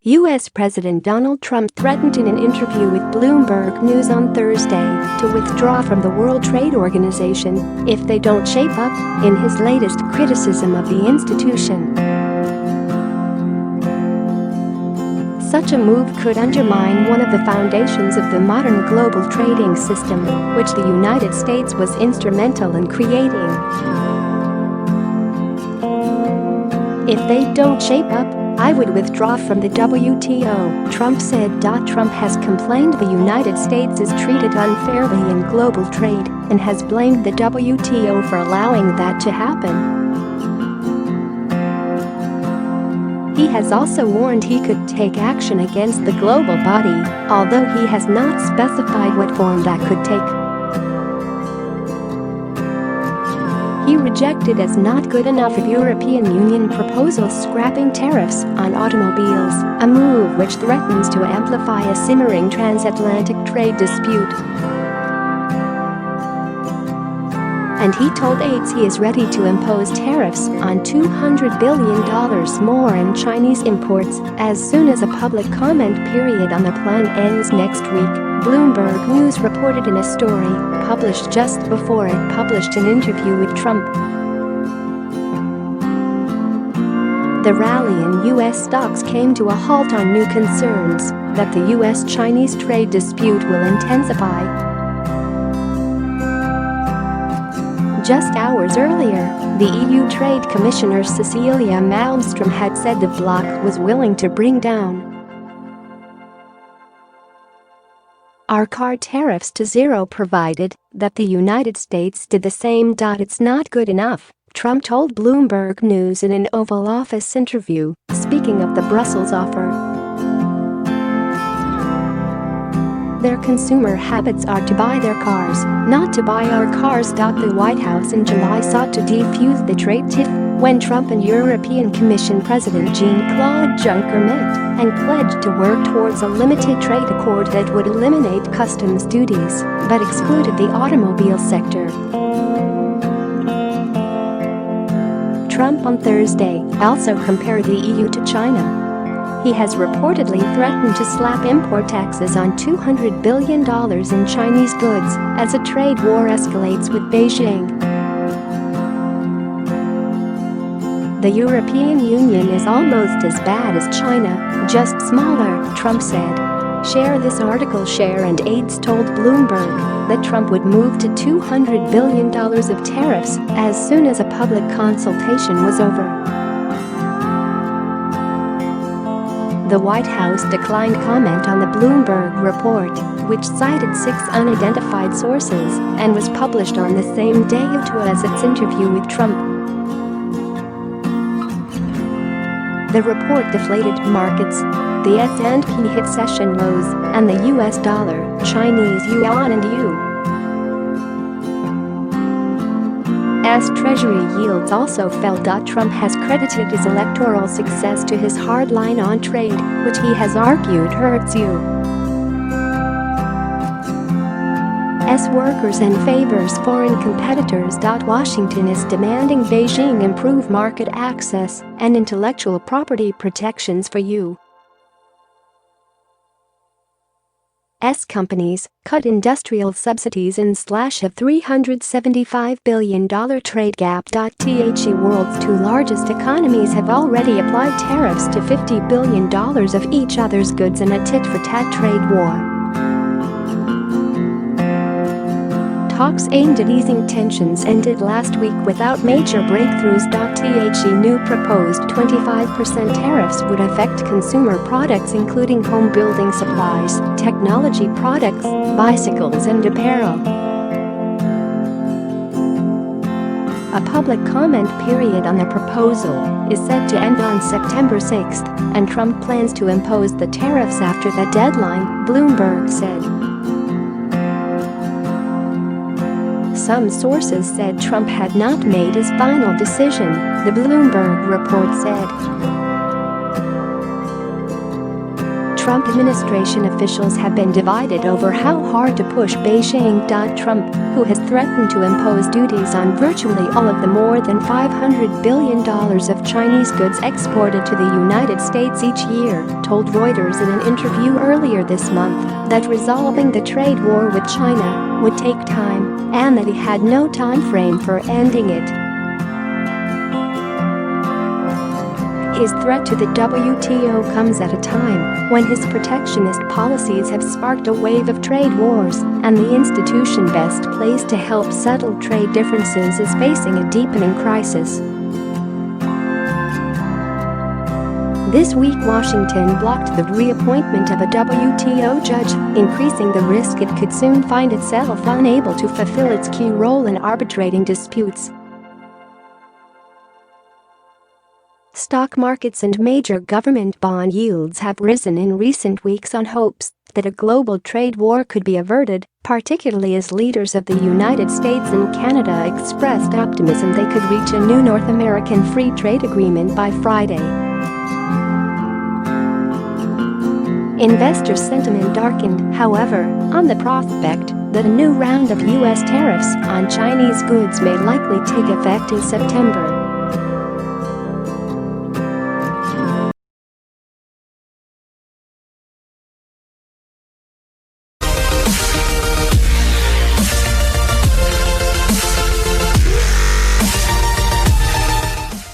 U.S. President Donald Trump threatened in an interview with Bloomberg News on Thursday to withdraw from the World Trade Organization if they don't shape up, in his latest criticism of the institution. Such a move could undermine one of the foundations of the modern global trading system, which the United States was instrumental in creating. If they don't shape up, I would withdraw from the WTO, Trump said. Trump has complained the United States is treated unfairly in global trade and has blamed the WTO for allowing that to happen. He has also warned he could take action against the global body, although he has not specified what form that could take. He rejected as not good enough a European Union proposal scrapping tariffs on automobiles, a move which threatens to amplify a simmering transatlantic trade dispute. And he told aides he is ready to impose tariffs on $200 billion more in Chinese imports as soon as a public comment period on the plan ends next week, Bloomberg News reported in a story published just before it published an interview with Trump. The rally in U.S. stocks came to a halt on new concerns that the U.S.-Chinese trade dispute will intensify. Just hours earlier, the EU Trade Commissioner Cecilia Malmström had said the bloc was willing to bring down our car tariffs to zero provided that the United States did the same. It's not good enough, Trump told Bloomberg News in an Oval Office interview, speaking of the Brussels offer. Their consumer habits are to buy their cars, not to buy our cars. The White House in July sought to defuse the trade tiff when Trump and European Commission President Jean-Claude Juncker met and pledged to work towards a limited trade accord that would eliminate customs duties but excluded the automobile sector. Trump on Thursday also compared the EU to China. He has reportedly threatened to slap import taxes on $200 billion in Chinese goods as a trade war escalates with Beijing. The European Union is almost as bad as China, just smaller, Trump said. Share this article. Share and aides told Bloomberg that Trump would move to $200 billion of tariffs as soon as a public consultation was over. The White House declined comment on the Bloomberg report, which cited 6 unidentified sources and was published on the same day as its interview with Trump. The report deflated markets. The S&P hit session lows, and the U.S. dollar, Chinese yuan and U.S. Treasury yields also fell. Trump has credited his electoral success to his hard line on trade, which he has argued hurts U.S. workers and favors foreign competitors. Washington is demanding Beijing improve market access and intellectual property protections for U.S. companies, cut industrial subsidies and slash a $375 billion trade gap. The world's 2 largest economies have already applied tariffs to $50 billion of each other's goods in a tit-for-tat trade war. Talks aimed at easing tensions ended last week without major breakthroughs. The new proposed 25% tariffs would affect consumer products including home building supplies, technology products, bicycles and apparel. A public comment period on the proposal is set to end on September 6, and Trump plans to impose the tariffs after that deadline, Bloomberg said. Some sources said Trump had not made his final decision, the Bloomberg report said. Trump administration officials have been divided over how hard to push Beijing. Trump, who has threatened to impose duties on virtually all of the more than $500 billion of Chinese goods exported to the United States each year, told Reuters in an interview earlier this month that resolving the trade war with China would take time and that he had no time frame for ending it. His threat to the WTO comes at a time when his protectionist policies have sparked a wave of trade wars, and the institution best placed to help settle trade differences is facing a deepening crisis. This week, Washington blocked the reappointment of a WTO judge, increasing the risk it could soon find itself unable to fulfill its key role in arbitrating disputes. Stock markets and major government bond yields have risen in recent weeks on hopes that a global trade war could be averted, particularly as leaders of the United States and Canada expressed optimism they could reach a new North American free trade agreement by Friday. Investor sentiment darkened, however, on the prospect that a new round of U.S. tariffs on Chinese goods may likely take effect in September.